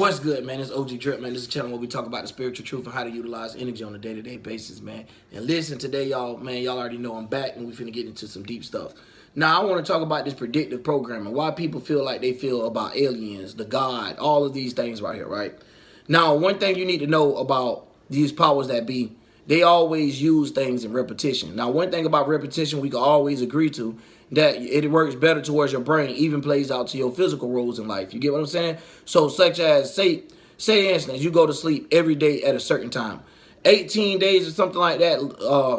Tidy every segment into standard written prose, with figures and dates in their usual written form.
What's good, man? It's OG Drip, man. This is a channel where we talk about the spiritual truth and how to utilize energy on a day-to-day basis, man. And listen, today, y'all, man, y'all already know I'm back, and we finna get into some deep stuff. Now, I want to talk about this predictive programming, why people feel like they feel about aliens, the God, all of these things right here, right? Now, one thing you need to know about these powers that be, they always use things in repetition. Now, one thing about repetition we can always agree to, that it works better towards your brain, even plays out to your physical roles in life. You get what I'm saying? So, such as, say instance, you go to sleep every day at a certain time. 18 days or something like that.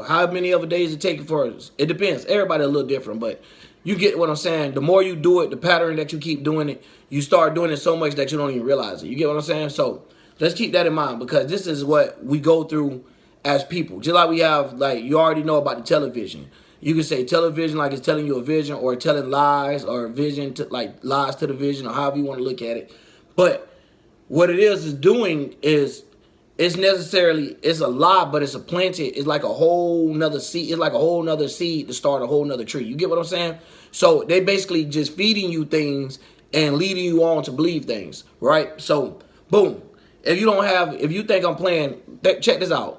How many other days it take for us? It depends. Everybody a little different, but you get what I'm saying. The more you do it, the pattern that you keep doing it, you start doing it so much that you don't even realize it. You get what I'm saying? So let's keep that in mind, because this is what we go through as people. Just like we have, like, you already know about the television. You can say television like it's telling you a vision, or telling lies, or vision to, like, lies to the vision, or however you want to look at it. But what it is doing is, it's necessarily, it's a lie, but it's a planted. It's like a whole nother seed. It's like a whole nother seed to start a whole nother tree. You get what I'm saying? So they basically just feeding you things and leading you on to believe things, right? So boom. If you think I'm playing, check this out.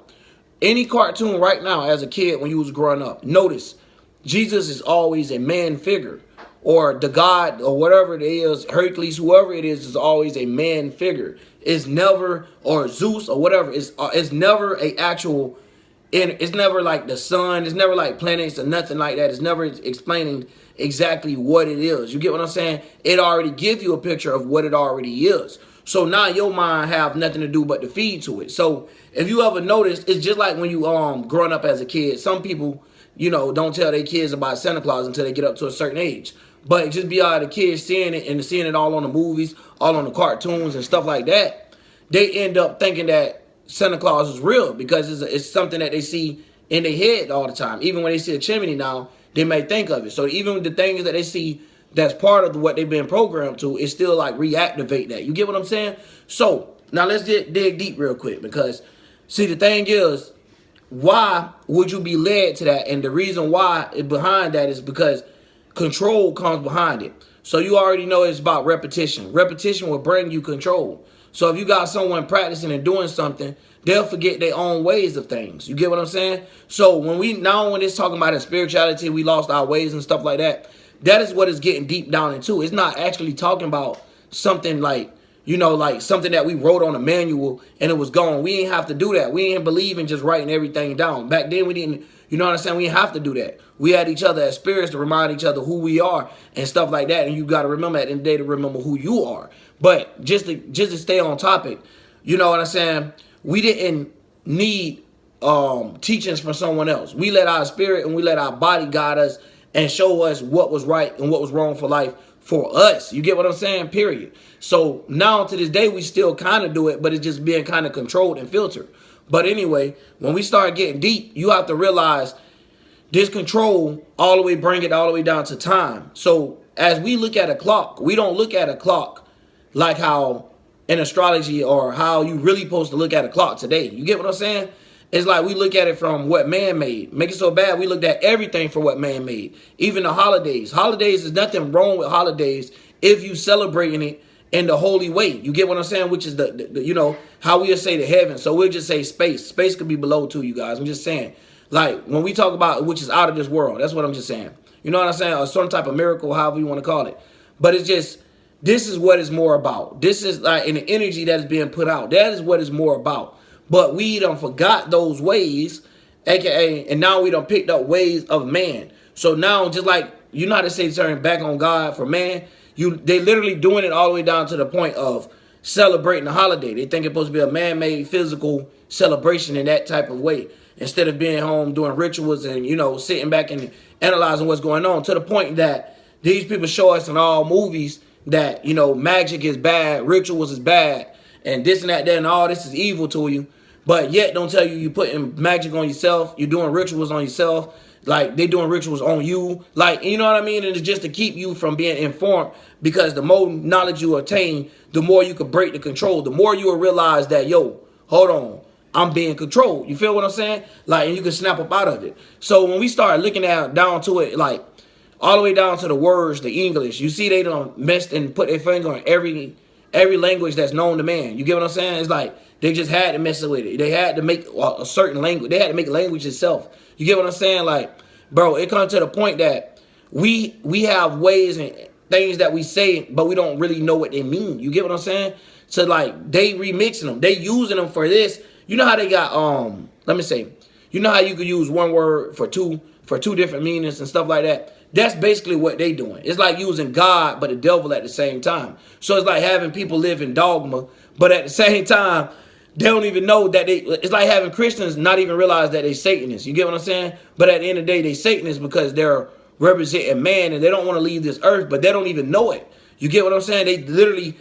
Any cartoon right now as a kid when you was growing up, notice Jesus is always a man figure, or the God or whatever it is, Hercules, whoever it is always a man figure. It's never, or Zeus or whatever, it's never a actual, and it's never like the sun, it's never like planets or nothing like that. It's never explaining exactly what it is. You get what I'm saying? It already gives you a picture of what it already is. So now your mind have nothing to do but to feed to it. So if you ever noticed, it's just like when you growing up as a kid. Some people, don't tell their kids about Santa Claus until they get up to a certain age. But just be all the kids seeing it and seeing it all on the movies, all on the cartoons and stuff like that, they end up thinking that Santa Claus is real, because it's something that they see in their head all the time. Even when they see a chimney now, they may think of it. So even the things that they see that's part of what they've been programmed to, is still like reactivate that. You get what I'm saying? So now let's dig deep real quick, because see, the thing is, why would you be led to that? And the reason why behind that is because control comes behind it. So you already know it's about repetition. Repetition will bring you control. So if you got someone practicing and doing something, they'll forget their own ways of things. You get what I'm saying? So when it's talking about in spirituality, we lost our ways and stuff like that, that is what it's getting deep down into. It's not actually talking about something like, like something that we wrote on a manual and it was gone. We ain't have to do that. We ain't believe in just writing everything down. Back then we didn't, you know what I'm saying? We didn't have to do that. We had each other as spirits to remind each other who we are and stuff like that. And you got to remember at the end of the day to remember who you are. But just to stay on topic, you know what I'm saying? We didn't need teachings from someone else. We let our spirit and we let our body guide us and show us what was right and what was wrong for life for us. You get what I'm saying? Period. So now to this day, we still kind of do it, but it's just being kind of controlled and filtered. But anyway, when we start getting deep, you have to realize this control bring it all the way down to time. So as we look at a clock, we don't look at a clock like how in astrology, or how you really supposed to look at a clock today. You get what I'm saying? It's like we look at it from what man made. Make it so bad, we looked at everything from what man made. Even the holidays. Holidays, is nothing wrong with holidays if you celebrating it in the holy way. You get what I'm saying? Which is the how we'll say the heaven. So we'll just say space. Space could be below too, you guys. I'm just saying. Like when we talk about which is out of this world, that's what I'm just saying. You know what I'm saying? Or some type of miracle, however you want to call it. But it's just, this is what it's more about. This is like in the energy that is being put out. That is what it's more about. But we done forgot those ways, aka, and now we done picked up ways of man. So now, just like you know how to say turn back on God for man, they literally doing it all the way down to the point of celebrating the holiday. They think it's supposed to be a man-made physical celebration in that type of way, instead of being home doing rituals and sitting back and analyzing what's going on, to the point that these people show us in all movies that magic is bad, rituals is bad, and this and that, and all this is evil to you. But yet don't tell you you putting magic on yourself, you're doing rituals on yourself, like they doing rituals on you, like, you know what I mean? And it's just to keep you from being informed, because the more knowledge you attain, the more you can break the control, the more you will realize that, yo, hold on, I'm being controlled. You feel what I'm saying? Like, and you can snap up out of it. So when we start looking at down to it, like all the way down to the words, the English, you see they done messed and put their finger on every language that's known to man. You get what I'm saying? It's like they just had to mess with it. They had to make a certain language. They had to make language itself. You get what I'm saying? Like, bro, it comes to the point that we have ways and things that we say, but we don't really know what they mean. You get what I'm saying? So like they remixing them, they using them for this. You know how they got let me say, you know how you could use one word for two different meanings and stuff like that. That's basically what they doing. It's like using God but the devil at the same time. So it's like having people live in dogma, but at the same time, they don't even know that it's like having Christians not even realize that they Satanists. You get what I'm saying? But at the end of the day, they Satanists because they're representing man and they don't want to leave this earth, but they don't even know it. You get what I'm saying? They literally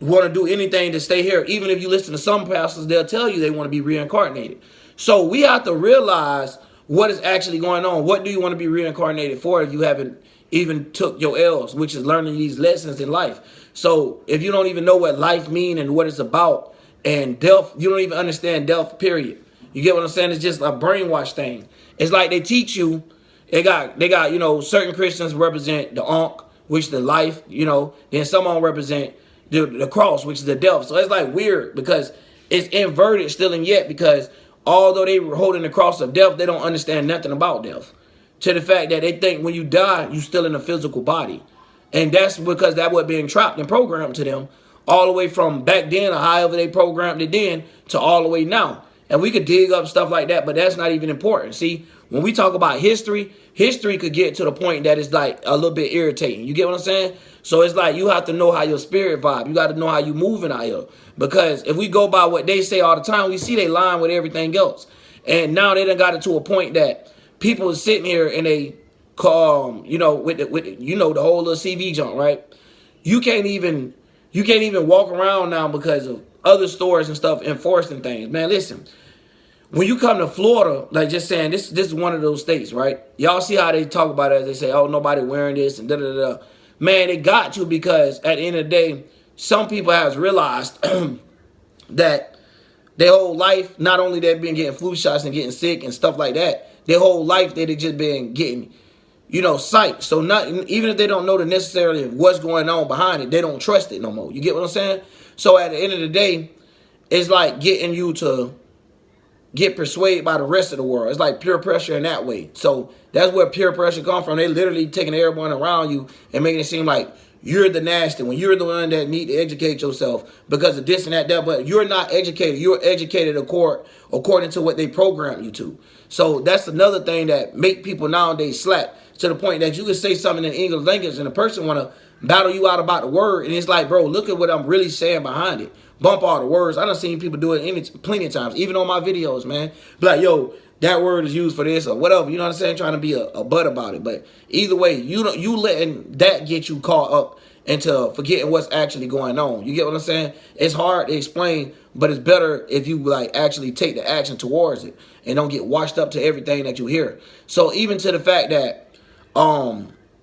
want to do anything to stay here. Even if you listen to some pastors, they'll tell you they want to be reincarnated. So we have to realize what is actually going on. What do you want to be reincarnated for if you haven't even took your L's, which is learning these lessons in life? So if you don't even know what life means and what it's about, and death, you don't even understand death, period. You get what I'm saying? It's just a brainwash thing. It's like they teach you, they got, you know, certain Christians represent the Ankh, which is the life, you know, then some of them represent the cross, which is the death. So it's like weird because it's inverted still and yet, because although they were holding the cross of death, they don't understand nothing about death. To the fact that they think when you die, you're still in a physical body. And that's because that was being trapped and programmed to them all the way from back then or however they programmed it then to all the way now. And we could dig up stuff like that, but that's not even important. See, when we talk about history, history could get to the point that it's like a little bit irritating. You get what I'm saying? So it's like you have to know how your spirit vibe. You got to know how you moving out here. Because if we go by what they say all the time, we see they line with everything else. And now they done got it to a point that people are sitting here and they call, you know, with you know, the whole little CV junk, right? You can't even walk around now because of other stores and stuff enforcing things. Man, listen, when you come to Florida, like just saying, this is one of those states, right? Y'all see how they talk about it as they say, oh, nobody wearing this and da-da-da. Man, they got to, because at the end of the day, some people have realized that their whole life, not only they've been getting flu shots and getting sick and stuff like that, their whole life they just been getting, you know, sight. So not even if they don't know the necessarily what's going on behind it, they don't trust it no more. You get what I'm saying? So at the end of the day, it's like getting you to get persuaded by the rest of the world. It's like peer pressure in that way. So that's where peer pressure comes from. They literally taking everyone around you and making it seem like you're the nasty one. You're the one that need to educate yourself because of this and that. But you're not educated. You're educated according to what they program you to. So that's another thing that make people nowadays slack, to the point that you can say something in English language and the person want to battle you out about the word. And it's like, bro, look at what I'm really saying behind it. Bump all the words. I done seen people do it plenty of times, even on my videos, man. Be like, yo, that word is used for this or whatever. You know what I'm saying? Trying to be a butt about it. But either way, you letting that get you caught up into forgetting what's actually going on. You get what I'm saying? It's hard to explain, but it's better if you like actually take the action towards it and don't get washed up to everything that you hear. So even to the fact that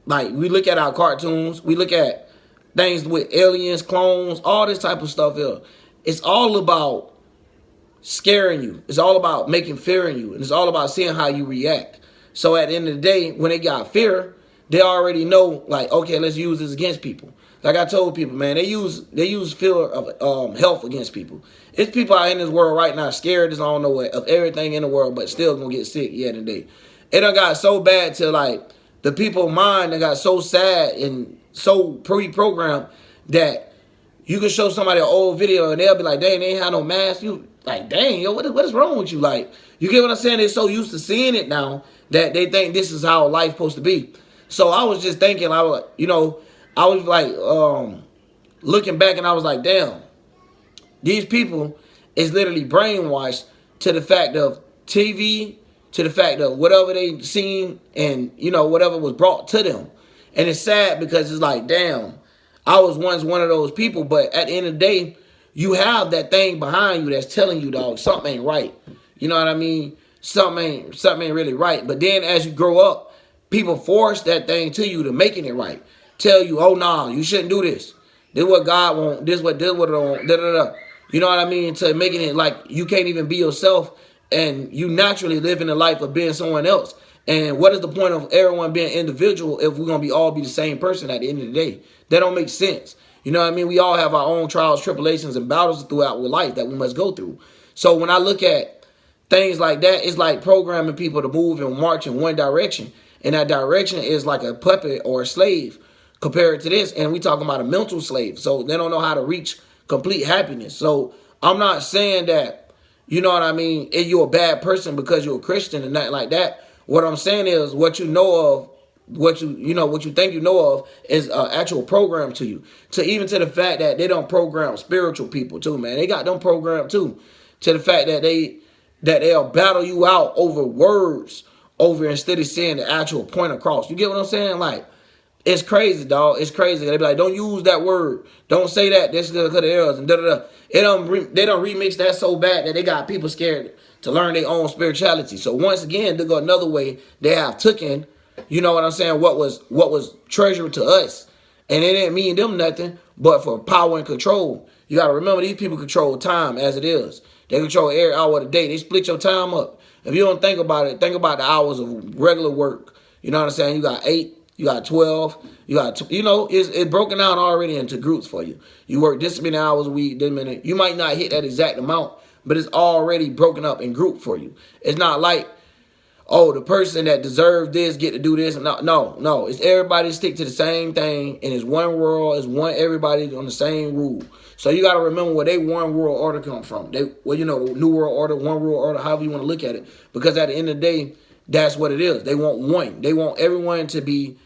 like we look at our cartoons, we look at things with aliens, clones, all this type of stuff here. It's all about scaring you. It's all about making fear in you. And it's all about seeing how you react. So at the end of the day, when they got fear, they already know, like, okay, let's use this against people. Like I told people, man, they use fear of health against people. It's people out in this world right now scared as I don't know what of everything in the world, but still gonna get sick yet and day. It done got so bad to like the people's mind that got so sad and so pre-programmed that you can show somebody an old video and they'll be like, dang, they ain't had no mask. You like, dang, yo, what is wrong with you? Like, you get what I'm saying? They're so used to seeing it now that they think this is how life's supposed to be. So I was just thinking, I was like, looking back and I was like, damn, these people is literally brainwashed to the fact of TV, to the fact of whatever they seen and, you know, whatever was brought to them. And it's sad because it's like, damn, I was once one of those people, but at the end of the day, you have that thing behind you that's telling you, dog, something ain't right. You know what I mean? Something ain't really right. But then as you grow up, people force that thing to you to making it right. Tell you, oh, nah, you shouldn't do this. This is what God wants. This is what it wants. Da-da-da. You know what I mean? To making it like you can't even be yourself and you naturally living the life of being someone else. And what is the point of everyone being individual if we're going to all be the same person at the end of the day? That don't make sense. You know what I mean? We all have our own trials, tribulations, and battles throughout life that we must go through. So when I look at things like that, it's like programming people to move and march in one direction. And that direction is like a puppet or a slave compared to this. And we talking about a mental slave. So they don't know how to reach complete happiness. So I'm not saying that, you know what I mean, if you're a bad person because you're a Christian and nothing like that. What I'm saying is what you know of, what you think you know of is an actual program to you. Even to the fact that they don't program spiritual people too, man. They got them programmed too. To the fact that they'll battle you out over words, over instead of saying the actual point across. You get what I'm saying? Like, it's crazy, dog. It's crazy. They be like, don't use that word. Don't say that. This is because of errors and da da da. They don't remix that so bad that they got people scared to learn their own spirituality. So once again, they go another way. They have taken, you know what I'm saying, what was treasured to us, and it didn't mean them nothing but for power and control. You got to remember, these people control time as it is. They control every hour of the day. They split your time up. If you don't think about it, think about the hours of regular work. You know what I'm saying? You got 8. You got 12. You got, it's broken down already into groups for you. You work this many hours a week, this many. You might not hit that exact amount, but it's already broken up in group for you. It's not like, oh, the person that deserved this get to do this. No. It's everybody stick to the same thing, and it's one world. It's everybody on the same rule. So you got to remember where they one world order come from. The new world order, one world order, however you want to look at it. Because at the end of the day, that's what it is. They want one. They want everyone to be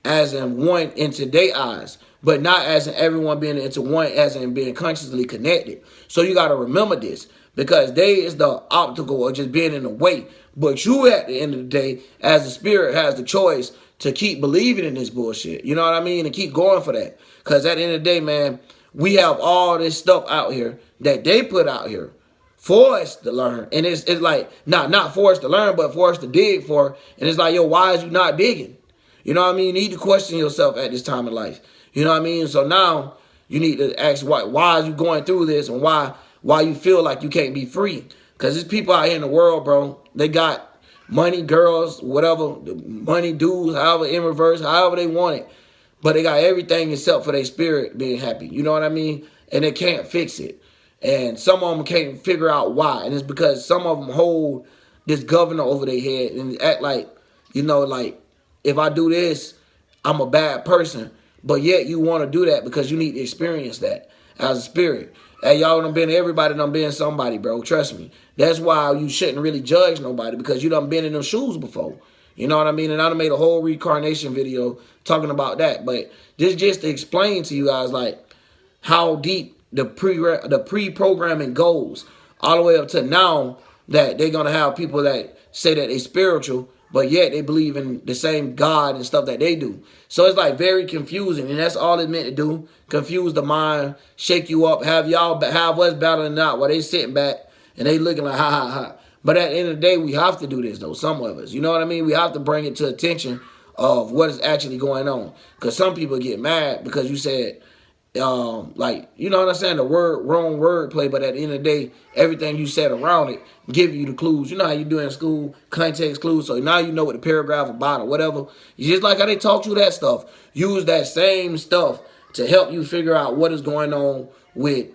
as in one into their eyes, but not as in everyone being into one, as in being consciously connected. So you got to remember this, because they is the obstacle of just being in the way. But you, at the end of the day, as the spirit, has the choice to keep believing in this bullshit. You know what I mean? And keep going for that. Because at the end of the day, man, we have all this stuff out here that they put out here for us to learn. And it's like, not for us to learn, but for us to dig for. And it's like, yo, why is you not digging? You know what I mean? You need to question yourself at this time of life. You know what I mean? So now you need to ask why are you going through this, and why you feel like you can't be free. Because there's people out here in the world, bro. They got money, girls, whatever, money, dudes, however, in reverse, however they want it. But they got everything except for their spirit being happy. You know what I mean? And they can't fix it. And some of them can't figure out why. And it's because some of them hold this governor over their head and act like, like, if I do this, I'm a bad person. But yet you want to do that because you need to experience that as a spirit. Hey, y'all everybody done been somebody, bro. Trust me. That's why you shouldn't really judge nobody, because you done been in them shoes before. You know what I mean? And I done made a whole reincarnation video talking about that. But this just to explain to you guys, like, how deep the pre-programming goes all the way up to now, that they're going to have people that say that they're spiritual, but yet they believe in the same God and stuff that they do. So it's like very confusing, and that's all it's meant to do. Confuse the mind, shake you up, have us battling out while they sitting back and they looking like ha ha ha. But at the end of the day, we have to do this though, some of us. You know what I mean? We have to bring it to attention of what is actually going on. Because some people get mad because you said, like, you know what I'm saying, the wrong word play, but at the end of the day, everything you said around it give you the clues. You know how you do in school, context clues, so now you know what the paragraph about or whatever. You just like how they taught you that stuff. Use that same stuff to help you figure out what is going on with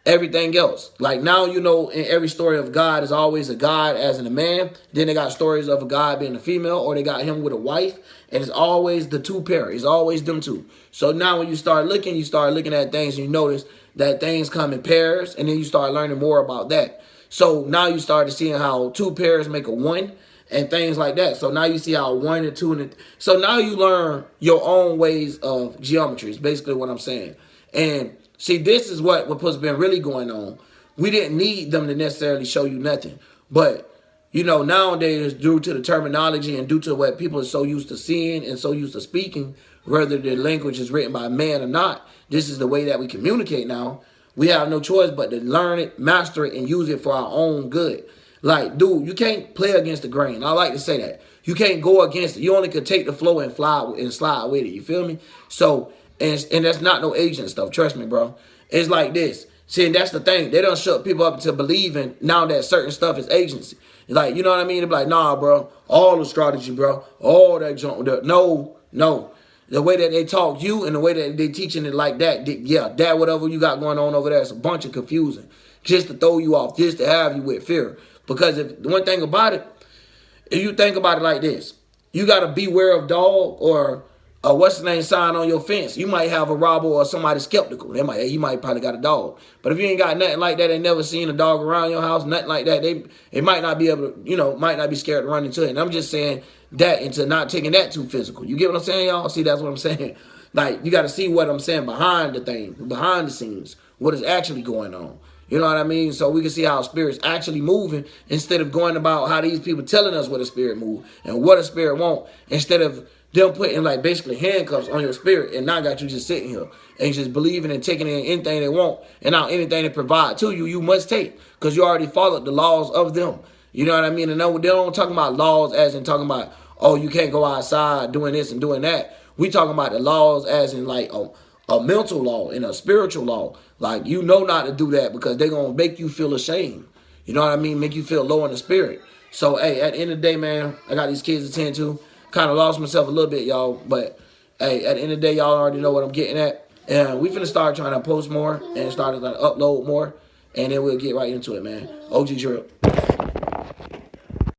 everything else. Like now, in every story of God is always a God as in a man. Then they got stories of a God being a female, or they got him with a wife. And it's always the two pair. It's always them two. So now when you start looking at things, and you notice that things come in pairs, and then you start learning more about that. So now you start seeing how two pairs make a one and things like that. So now you see how 1 and 2 and so now you learn your own ways of geometry is basically what I'm saying. And see, this is what's been really going on. We didn't need them to necessarily show you nothing. But, nowadays, due to the terminology and due to what people are so used to seeing and so used to speaking, whether the language is written by man or not, this is the way that we communicate now. We have no choice but to learn it, master it, and use it for our own good. Like, dude, you can't play against the grain. I like to say that. You can't go against it. You only can take the flow and fly and slide with it. You feel me? So, and that's not no agent stuff. Trust me, bro. It's like this. See, and that's the thing. They don't shut people up to believing now that certain stuff is agency. It's like, you know what I mean? They're like, nah, bro. All the strategy, bro. All that junk. No. The way that they talk you and the way that they teaching it like that, yeah, that whatever you got going on over there is a bunch of confusing. Just to throw you off, just to have you with fear. Because if the one thing about it, if you think about it like this, you got to beware of dog or what's the name sign on your fence. You might have a robber or somebody skeptical. You might probably got a dog. But if you ain't got nothing like that, they never seen a dog around your house, nothing like that, they might not be able to, might not be scared to run into it. And I'm just saying that into not taking that too physical. You get what I'm saying, y'all? See, that's what I'm saying. Like, you got to see what I'm saying behind the thing, behind the scenes, what is actually going on. You know what I mean? So we can see how spirit's actually moving instead of going about how these people telling us what a spirit move and what a spirit want, instead of them putting like basically handcuffs on your spirit and not got you just sitting here and just believing and taking in anything they want, and now anything they provide to you, you must take because you already followed the laws of them. You know what I mean? And they don't talk about laws as in talking about, oh, you can't go outside doing this and doing that. We talking about the laws as in like, a mental law and a spiritual law. Like, you know not to do that because they're going to make you feel ashamed. You know what I mean? Make you feel low in the spirit. So, hey, at the end of the day, man, I got these kids to tend to. Kind of lost myself a little bit, y'all. But, hey, at the end of the day, y'all already know what I'm getting at. And we finna start trying to post more and start to upload more. And then we'll get right into it, man. OG Drip.